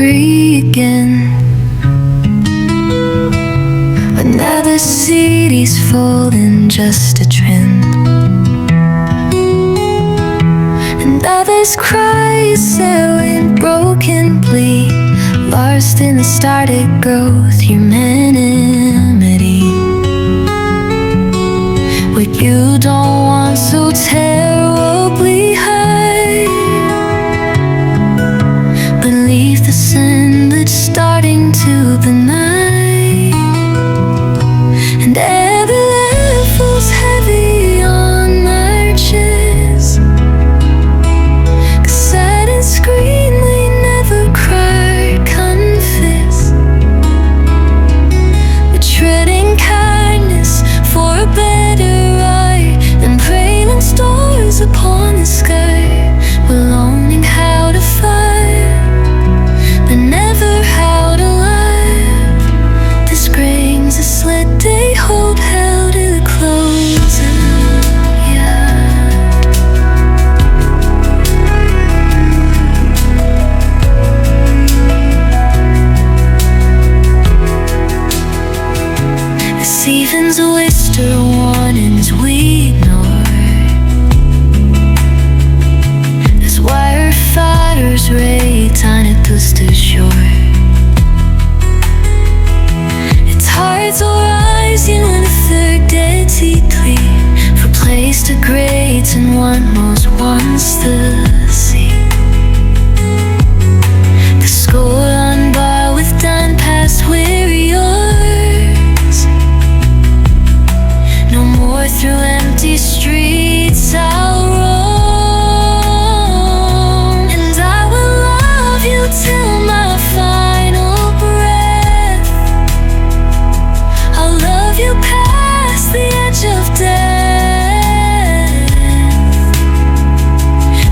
disagree again. Another city's falling, just a trend. And others cry, sailing brokenly, lost in the started growth, humanity. What you don't want so terribly high, beneath the sun that's starting to the night. And every level's heavy on my chest, 'cause sad and scream we never cried, confess. We're treading kindness for a better ride, and praying stars upon the sky. We're learning how to fight, but never how to live. This brings a sled they hold held to the closing. The Stevens whisper warnings we ignore, as wire fighters rate tiny push to shore. Its hearts are rising when the third dead sea clear, for place degrades and one most wants the sea. The score on bar with done past weary yours. No more through empty streets I'll roam, and I will love you till my final breath. I'll love you past the edge of death,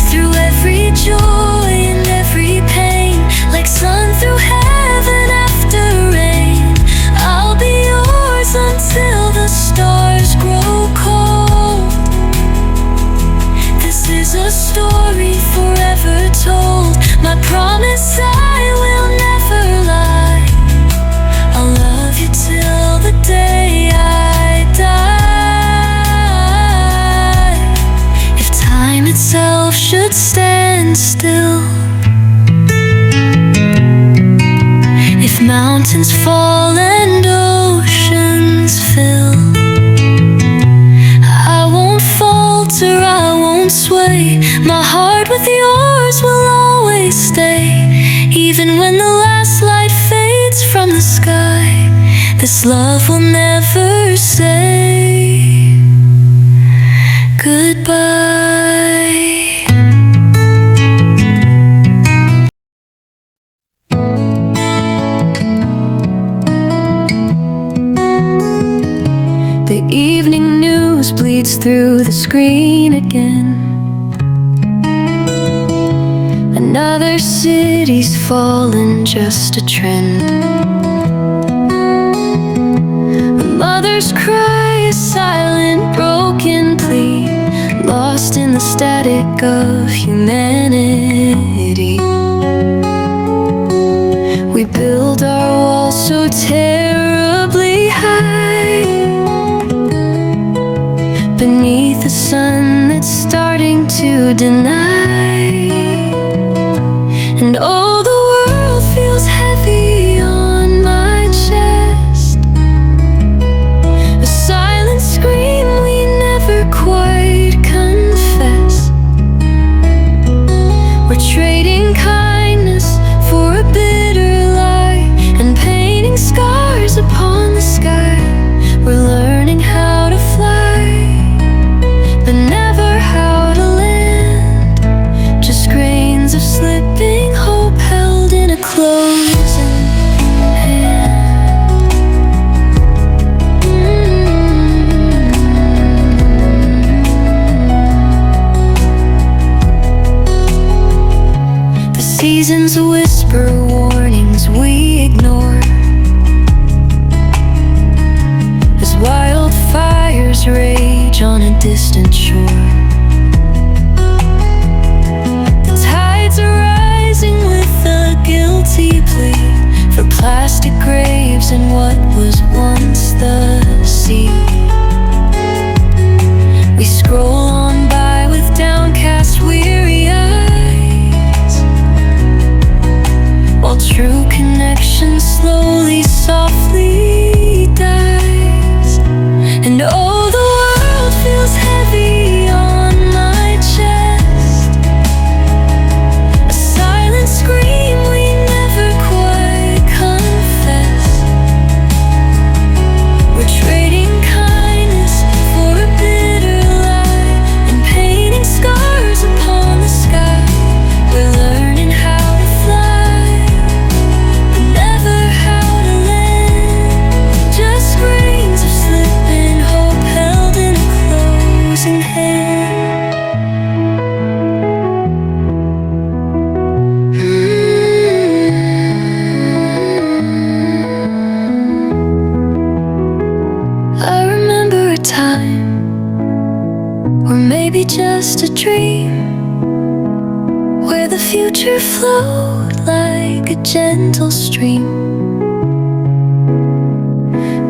through every joy and every pain, like sun through heaven after rain. I'll be yours until the stars grow cold. This is a story forever told. My promise I will never lie. I'll love you till the day I die. If time itself should stand still, if mountains fall and oceans fill, I won't falter, I won't sway. My heart with yours will always stay. Even when the last light fades from the sky, this love will never say goodbye. The evening news bleeds through the screen again. Another city's fallen, just a trend. A mother's cry, a silent broken plea, lost in the static of humanity. We build our walls so terribly high, beneath the sun that's starting to deny. And oh, the world feels heavy on my chest, a silent scream we never quite confess. We're trading kindness for a bitter lie, and painting scars upon the sky. We're learning how to fly, but never how to land. Just grains of slipping hope held in a closing hand. The seasons whisper warnings we ignore, as wildfires rage on a distant shore. The tides are rising with a guilty unexpected graves in what was once the sea. We scroll on by with downcast, weary eyes, while true connection slowly, softly dies. And oh, the world feels heavy on my chest, a silent scream we never quite confessed. We're trading kindness for a bitter lie, and painting scars upon the sky. We're learning how to fly, but never how to land. Just grains of slipping hope held in a closing hand. I remember a time, or maybe just a dream, where the future flowed like a gentle stream.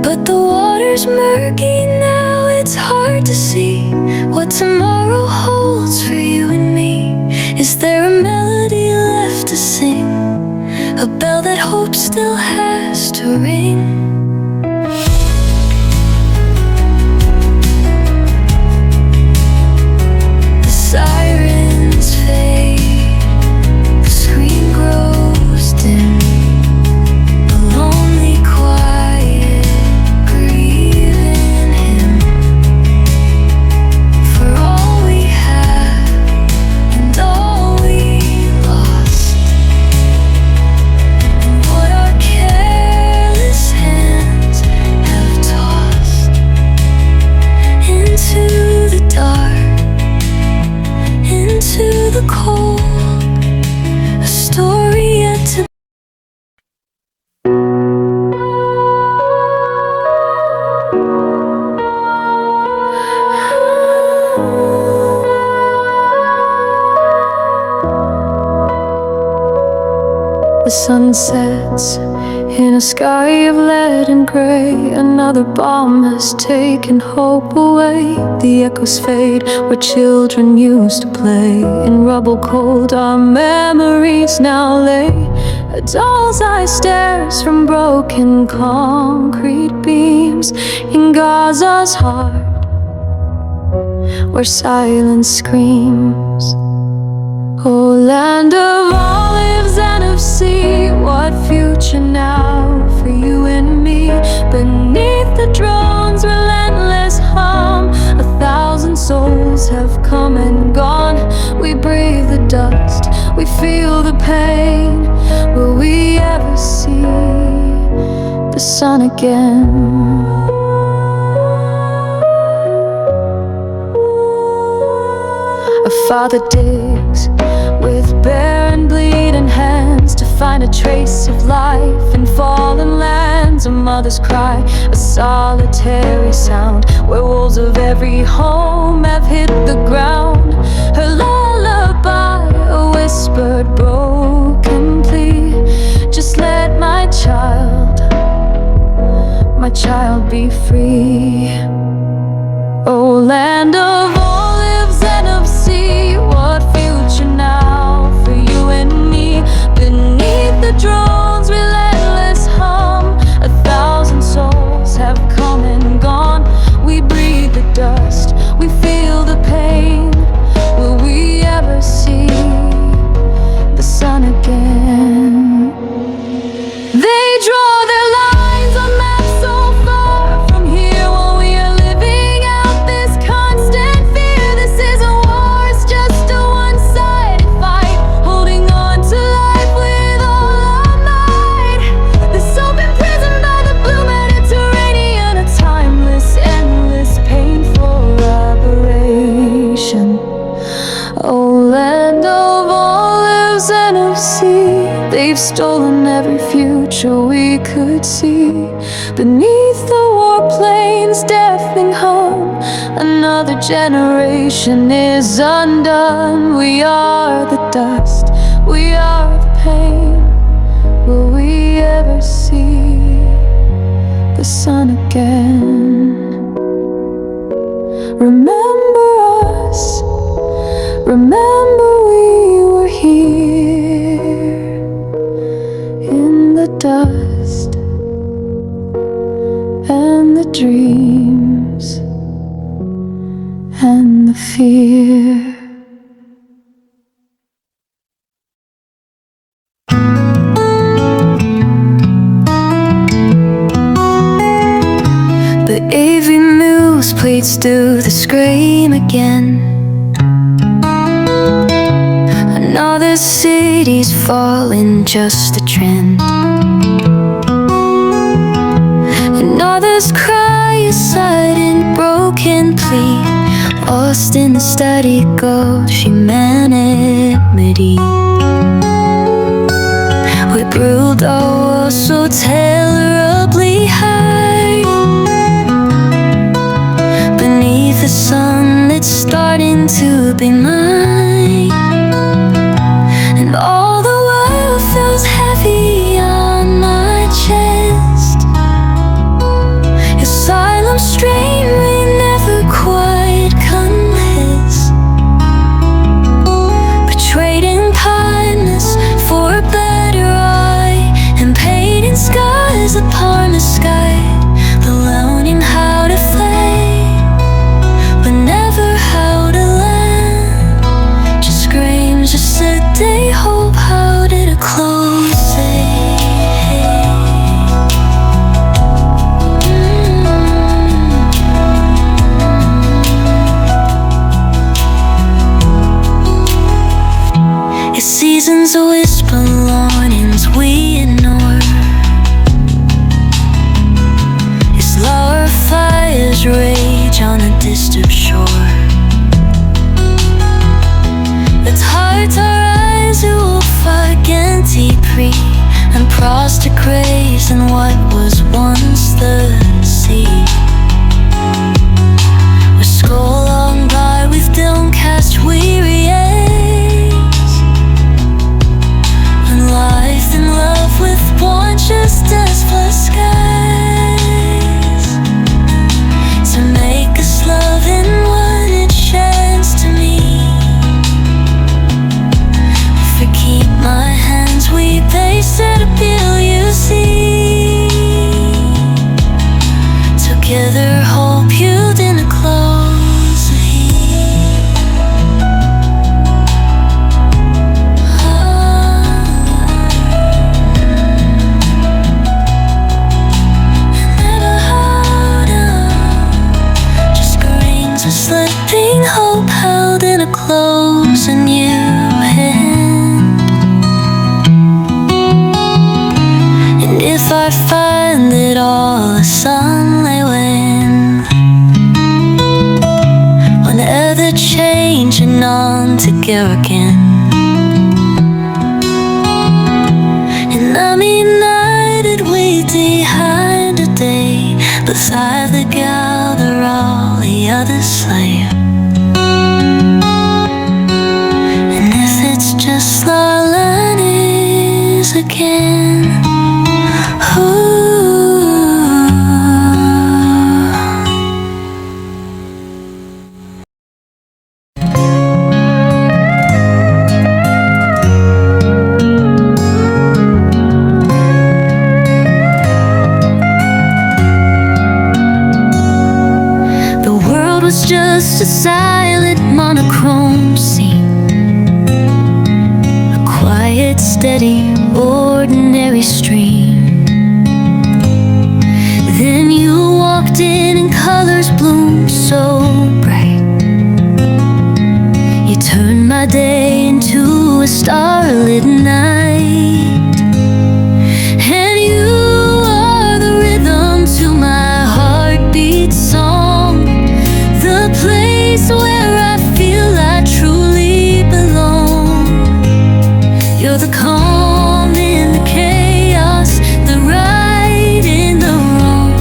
But the water's murky now, it's hard to see what tomorrow holds for you and me. Is there a melody left to sing, a bell that hope still has to ring? The sirens fade, the screen grows dim, a lonely quiet grieving him for all we have and all we lost, and what our careless hands have tossed into the dark, into the cold, a story yet to The sun sets in a sky of lead and gray. Another bomb has taken hope away. The echoes fade where children used to play. In rubble cold our memories now lay. A doll's eye stares from broken concrete beams in Gaza's heart, where silence screams. Oh, land of olives and of sea, what future now for you and me? Beneath the drone's relentless hum, 1,000 souls have come and gone. We breathe the dust, we feel the pain. Will we ever see the sun again? A father digs with bare and bleeding hands to find a trace of life in fallen lands. A mother's cry, a solitary sound, where walls of every home have hit the ground. Her lullaby, a whispered broken plea. Just let my child be free. Oh, land of olives and of sea, what future now for you and me? Beneath the drone's relentless hum, 1,000 souls have come and gone. We breathe the dust, we feel the pain. Will we ever see the sun again? They draw their lines on maps so far from here, while we are living out this constant fear. This isn't war, it's just a one-sided fight, holding on to life with all our might. This open prison by the blue Mediterranean, a timeless, endless, painful aberration. Oh, land of olives and of sea, they've stolen every future we could see. Beneath the warplane's deafening hum, another generation is undone. We are the dust, we are the pain. Will we ever see the sun again. Remember us, remember we were here in the dust and the dreams and the fear. But every muse plates do the scream again. Another city's falling, just a trend. And others cry a silent broken plea, lost in the static of humanity. We build our walls so terribly high beneath the sun that's starting to be mine. And all the world feels heavy on my chest. Your silent strain we never quite confess. Betrayed in kindness for a better eye, and painting skies upon the sky. The learning how to fly, but never how to land. Just screams, just said they hope. How did it close? It's seasons of whisper warnings we ignore. It's lower fires rage on a distant shore. It's hard to rise to empty pre and prostate graves in what was once the sea. We scroll on by with downcast weary eyes, when life in love with one just as flat skies. To make us love in what it shines to me. If we keep my hands, we pace at a bill, you see. Together hope you didn't close the heat. Never hold on, just screens of slipping hope held in a close and new hand. And if I find it all a sunlight wind, whenever changing on together again. And I'm united, we behind a day, beside the gather all the others slave. And if it's just Lalanese again, ooh. The world was just a silent monochrome scene, a quiet, steady, ordinary stream. Then you walked in and colors bloomed so bright. You turned my day into a starlit night. And you are the rhythm to my heartbeat song, the place where I feel I truly belong. You're the calm in the chaos, the right in the wrong,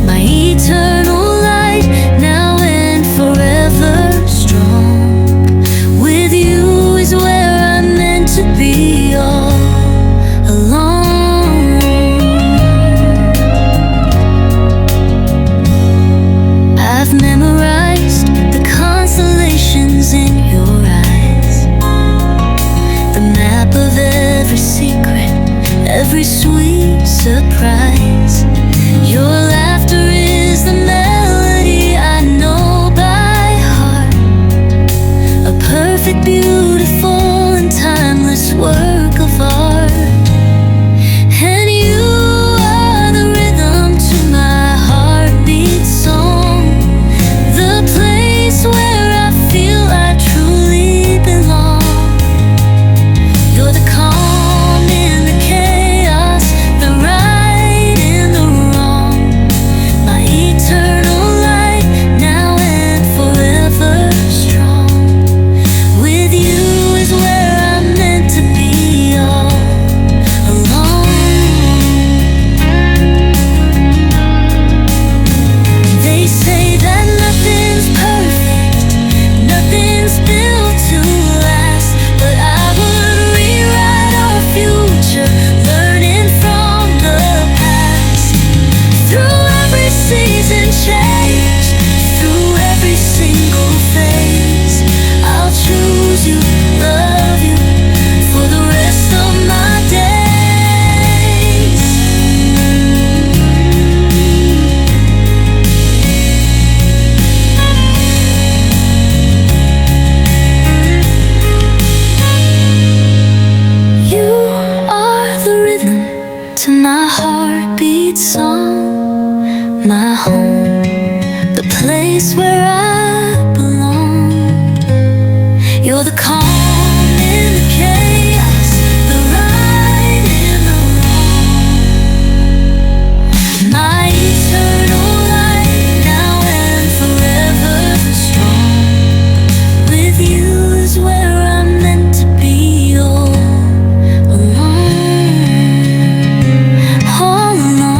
my eternal light, now and forever strong. With you is where I'm meant to be. every sweet surprise. Your laughter is the melody I know by heart. A perfect, beautiful, and timeless work of art. And you are the rhythm to my heartbeat song, the place where I feel I truly belong. You're the calm in the chaos, the right in the wrong, my eternal light, now and forever strong. With you is where I'm meant to be all along. They say that nothing's perfect, nothing's built to last, but I would rewrite our future, learning from the past. Through every season change, through every single phase, I'll choose you, love you, for the rest of my days. You are the rhythm to my heartbeat song, my home, the place where I belong. You're the calm in the chaos, the right in the wrong, my eternal light, now and forever strong. With you is where I'm meant to be all along,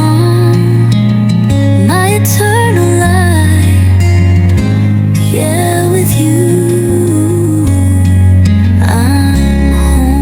my eternal light. Yeah, with you I'm home.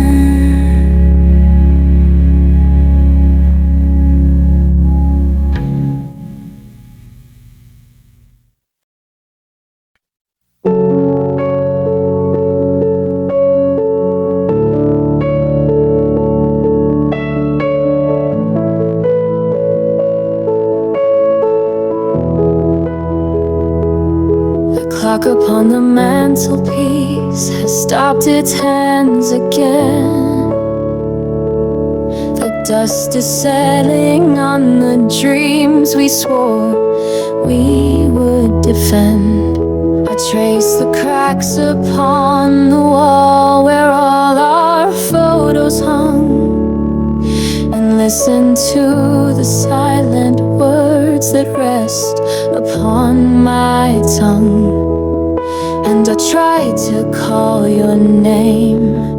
The clock upon the mantelpiece has stopped its hands again. The dust is settling on the dreams we swore we would defend. I trace the cracks upon the wall where all our photos hung, and listen to the silent words that rest upon my tongue. And I try to call your name,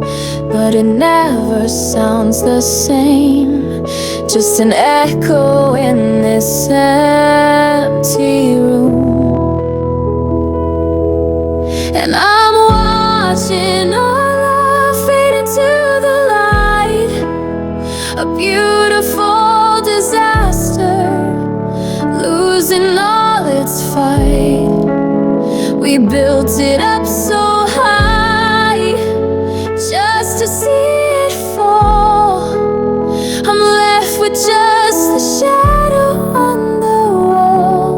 but it never sounds the same, just an echo in this empty room. And I'm watching our love fade into the light, a beautiful disaster, losing all its fight. We built it up so high, just to see it fall. I'm left with just the shadow on the wall,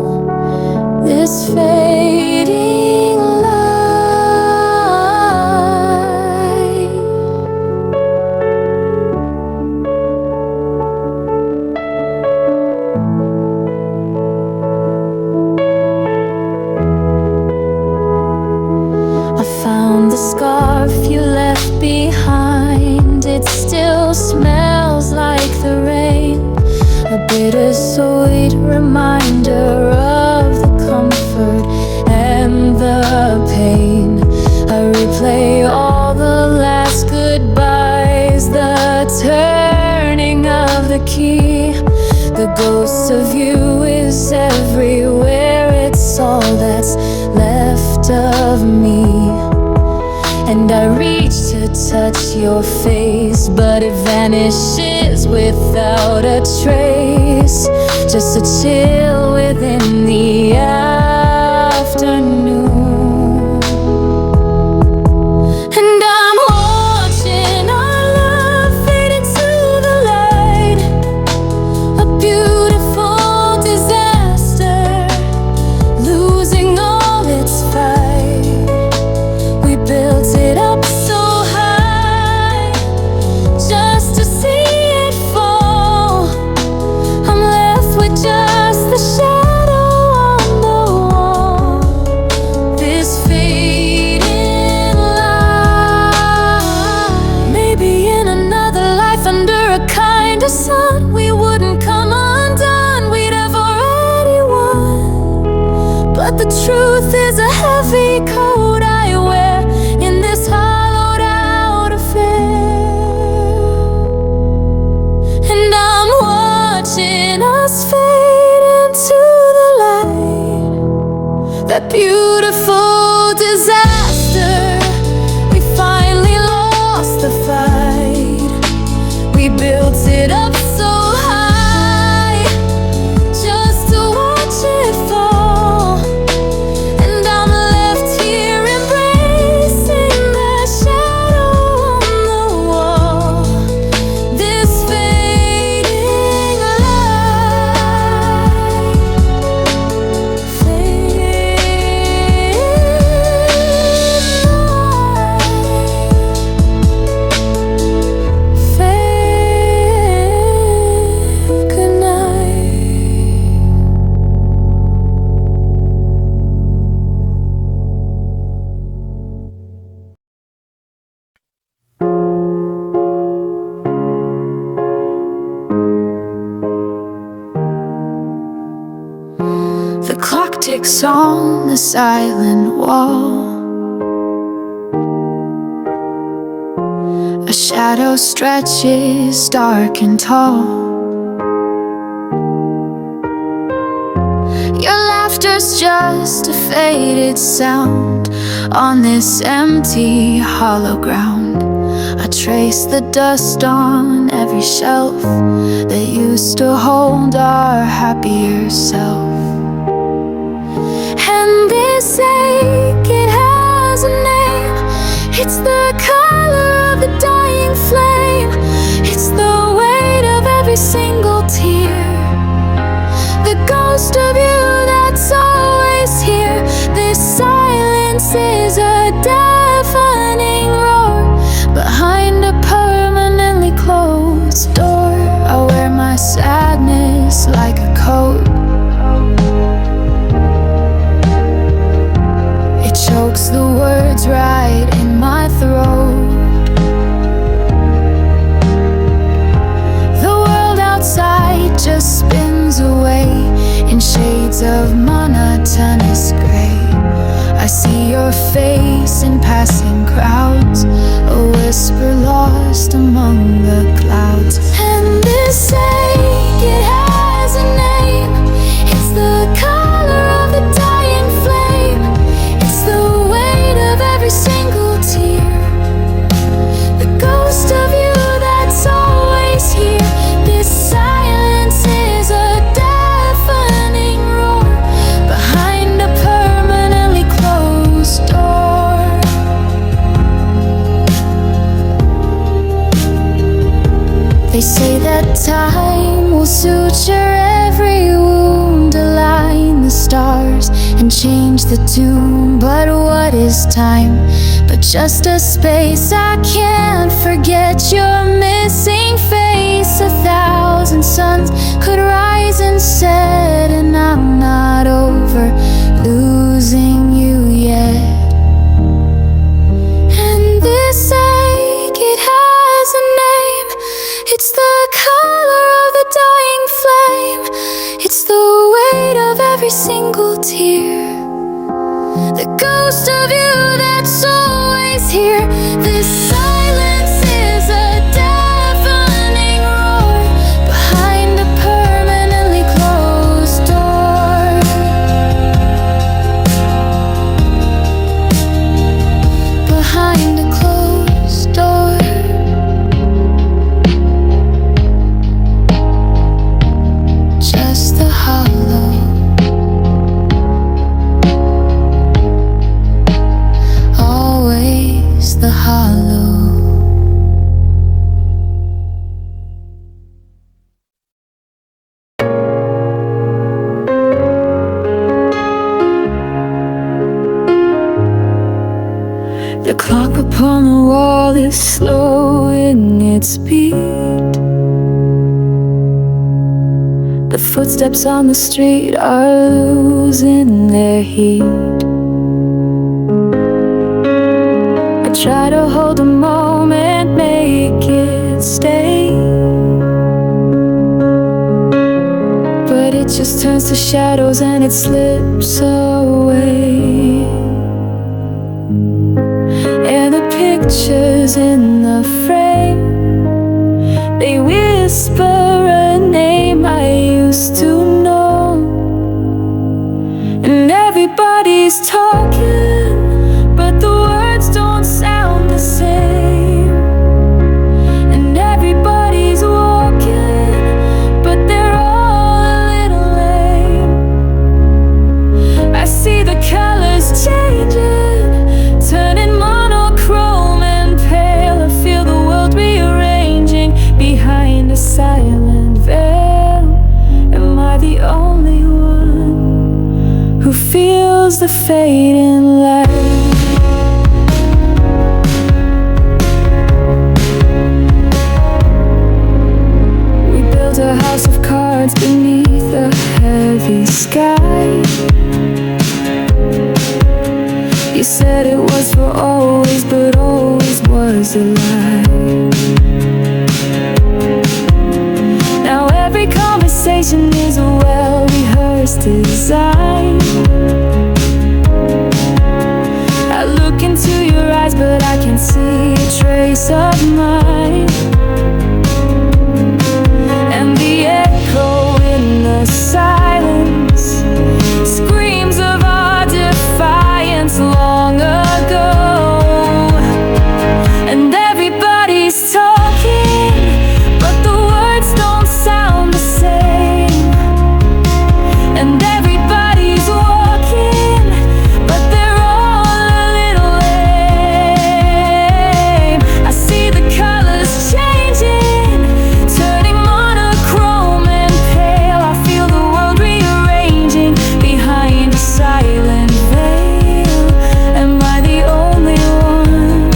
this fading light. I found the scarf you left behind. It still smells like the rain, a bittersweet reminder of the comfort and the pain. I replay all the last goodbyes, the turning of the key. The ghost of you is everywhere, it's all that's left of me. And I reach to touch your face, but it vanishes without a trace, just a chill within the afternoon. And I'm watching our love fade into the light, but the truth is a heavy coat I wear in this hollowed out affair. And I'm watching us fade into the light, that beautiful disaster. We finally lost the fight. We built it up so high just to watch it fall. And I'm left here embracing the shadow on the wall. This fading light, fading light, fade goodnight. The clock ticks on the silent wall. A shadow stretches dark and tall. Your laughter's just a faded sound on this empty hollow ground. I trace the dust on every shelf that used to hold our happier self. And this ache, it has a name. It's the color of the dying flame. It's the weight of every single tear, the ghost of you that's always here. This silence is a deafening roar behind a permanently closed door. I wear my sadness like a coat. It chokes the words right in my throat. The world outside just spins away in shades of monotonous gray. I see your face in passing crowds, a whisper lost among the clouds. And this ache, it has a name. It's the color of the dying flame. It's the weight of every single tear, the ghost of you that's always here. This silence is a deafening roar behind a permanently closed door. They say that time will suture every wound, align the stars and change the tune. But what is time but just a space? I can't forget your missing face. 1,000 suns could rise and set, and I'm not over losing you yet. And this ache, it has a name. It's the color of the dying flame. It's the weight of every single tear, the ghost of you that's always here. This silence is a deafening roar behind a permanently closed door. Behind a closed door. Just the hollow, always the hollow. The clock upon the wall is slowing its beat. The footsteps on the street are losing their heat. I try to hold the moment, make it stay, but it just turns to shadows and it slips away. shadows in the frame, they whisper a name I used to know. And everybody's talking, but the words don't sound the same. And everybody's walking, but they're all a little lame. I see the colors changing, turning monochrome and pale. I feel the world rearranging behind a silent veil. Am I the only one who feels the fading light? We built a house of cards beneath a heavy sky. You said it was for always, but always was a lie. Now every conversation is a well-rehearsed design. I look into your eyes, but I can see a trace of mine. And the echo in the silence screams of our defiance long ago. And everybody's talking, but the words don't sound the same. And everybody's walking, but they're all a little lame. I see the colors changing, turning monochrome and pale. I feel the world rearranging behind a silent veil. Am I the only one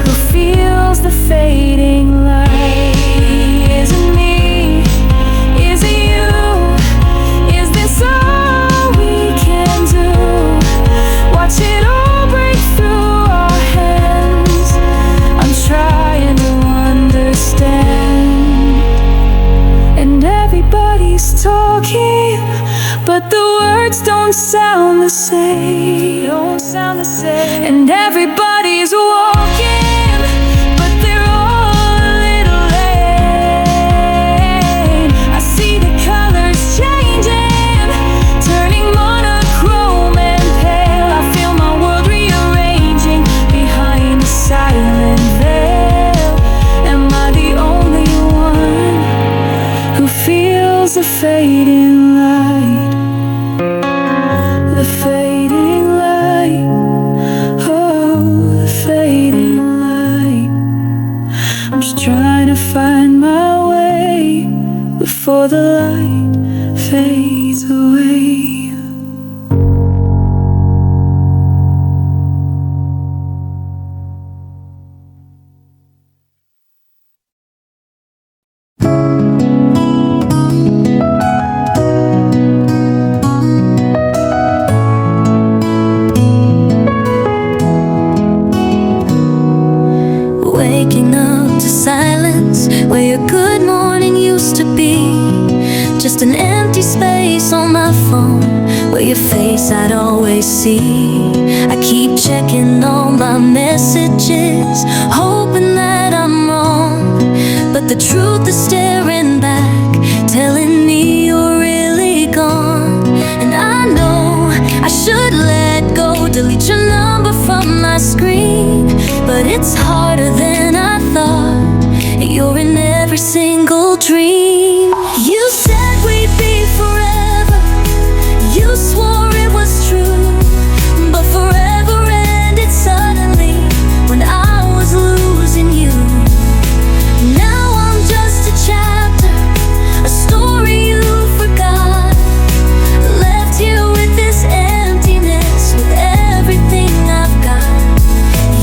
who feels the fading light? Is it me? Is it you? Is this all we can do? Watch it all break through our hands. I'm trying to understand. And everybody's talking, but the words don't sound the same. And everybody's walking, but they're all a little lame. I see the colors changing, turning monochrome and pale. I feel my world rearranging behind a silent veil. Am I the only one who feels the fading light? The fading light, oh, the fading light. I'm just trying to find my way before the light fades away. Waking up to silence where your good morning used to be. Just an empty space on my phone where your face I'd always see. I keep checking all my messages, hoping that I'm wrong, but the truth is staring back, telling me you're really gone. And I know I should let go, delete your number from my screen, but it's harder than I thought. You're in every single dream. You said we'd be forever, you swore it was true, but forever ended suddenly when I was losing you. Now I'm just a chapter, a story you forgot, left here with this emptiness, with everything I've got.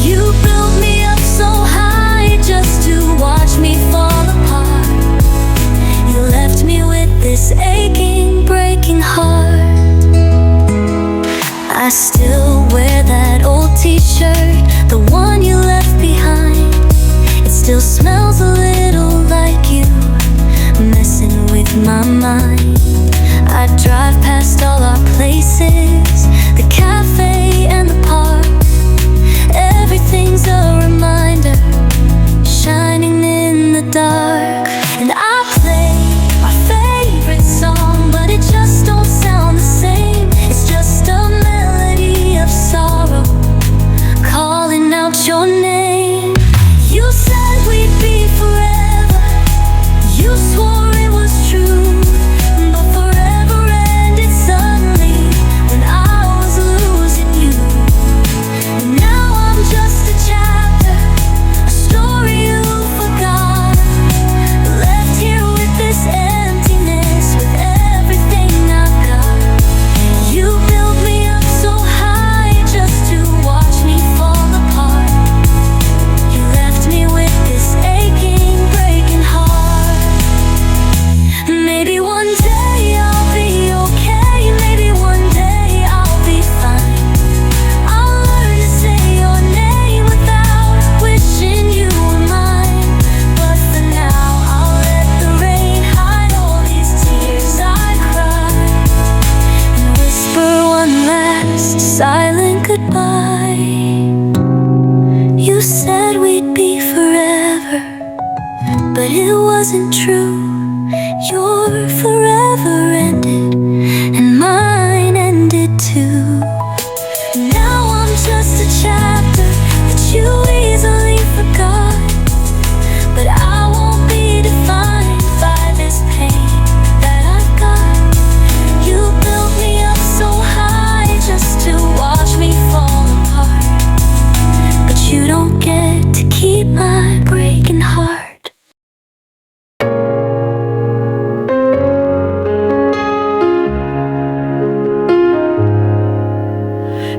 You built me up so high just to watch me fall apart. You left me with this aching, breaking heart. I still wear that old t-shirt, the one you left behind. It still smells a little like you, messing with my mind. I drive past all our places, the cafe and the park. Everything's a reminder silent goodbye. You said we'd be forever, but it wasn't true. Your forever ended, and mine ended too. Now I'm just a chapter that you easily forgot, but I won't be defined by this pain that I've got. You built me up so high just to watch me fall apart, but you don't get to keep my breaking heart.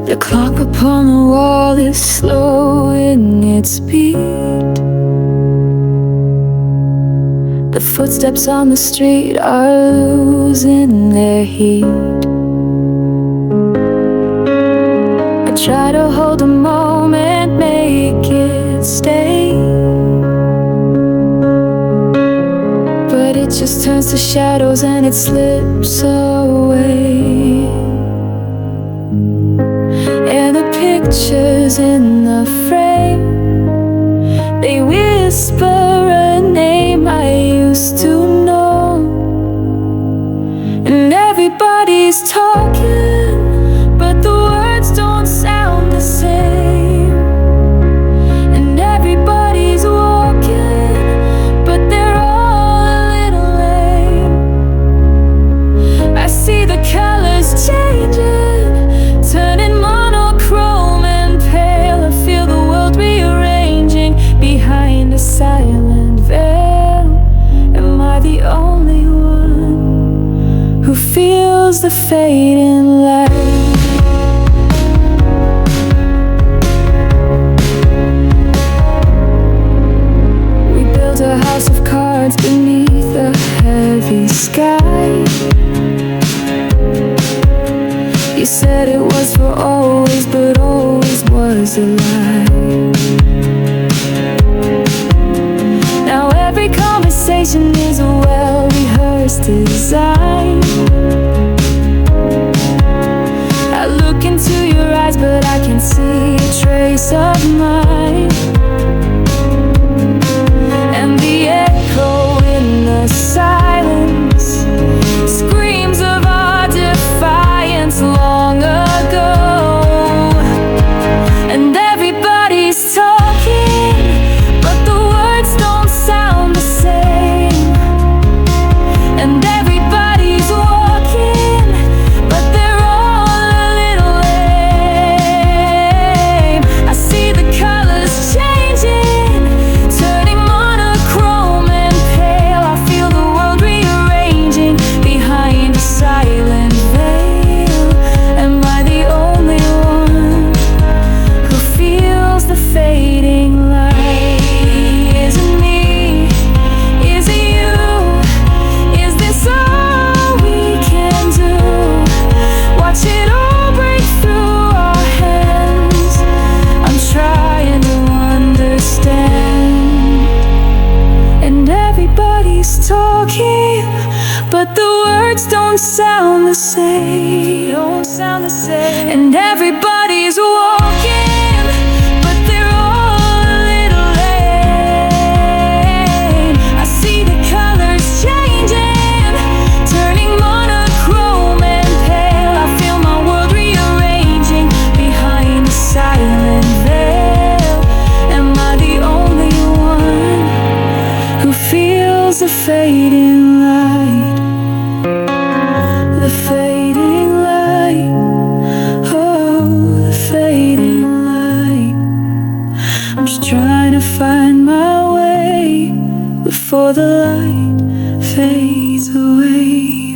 The clock upon the wall is slowing its beat. The footsteps on the street are losing their heat. I try to hold the moment, make it stay, but it just turns to shadows and it slips away. And the pictures in the frame, they whisper a name I used to know. And everybody's talking, but the words don't sound the same. And everybody's walking, but they're all a little lame. I see the colors changing, turning monochrome and pale. I feel the world rearranging behind a silent veil. Am I the only one who feels the fading light? We built a house of cards beneath a heavy sky. You said it was for always, but always was a lie. Now every conversation is a well-rehearsed design. I look into your eyes, but I can't see a trace of mine. And the echo in the silence screams of our defiance long ago. And everybody's talking, but the words don't sound the same. And everybody's walking, but they're all a little lame. I see the colors changing, turning monochrome and pale. I feel the world rearranging behind a silent veil. Am I the only one who feels the fading light? Is it me? Is it you? Is this all we can do? Watch it all break through our hands. I'm trying to understand. And everybody's talking, but the words don't sound the same. Don't sound the same. And everybody's walking, but they're all a little lame. I see the colors changing, turning monochrome and pale. I feel my world rearranging behind a silent veil. Am I the only one who feels the fading light? The fading light, oh, the fading light. I'm just trying to find my way before the light fades away.